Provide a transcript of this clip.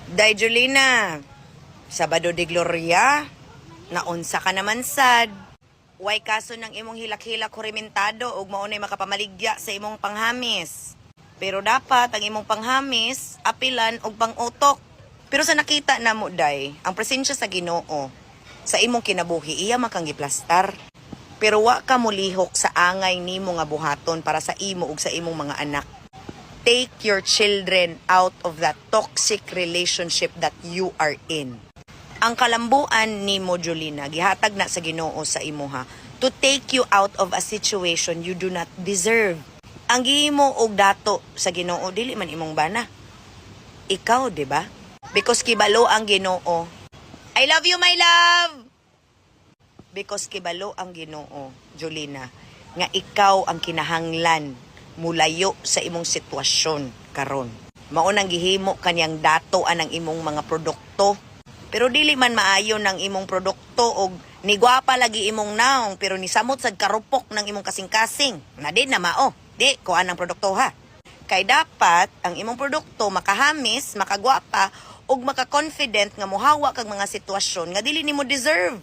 Day Julina, Sabado de Gloria, naunsa ka naman sad. Way kaso ng imong hilak-hilak horimentado ug maunay makapamaligya sa imong panghamis. Pero dapat ang imong panghamis apilan og pangutok. Pero sa nakita namo day, ang presensya sa Ginoo sa imong kinabuhi iya makang giplastar. Pero wa ka mulihok sa angay nimo nga buhaton para sa imo ug sa imong mga anak. Take your children out of that toxic relationship that you are in. Ang kalambuan nimo Julina gihatag na sa Ginoo sa imuha to take you out of a situation you do not deserve. Ang gihimo og dato sa Ginoo dili man imong bana. Ikaw, 'di ba? Because kibalo ang Ginoo. I love you, my love. Because kibalo ang Ginoo, Julina, nga ikaw ang kinahanglan mulayo sa imong sitwasyon karon. Mao nang gihimo kaniyang dato anang imong mga produkto. Pero dili man maayo ng imong produkto og ni gwapa lagi imong naong pero ni samot sad karupok ng imong kasing-kasing. Na din na mao. Di ko anang produkto ha. Kay dapat ang imong produkto makahamis, makagwapa ug maka-confident nga mohawa kag mga sitwasyon nga dili nimo deserve.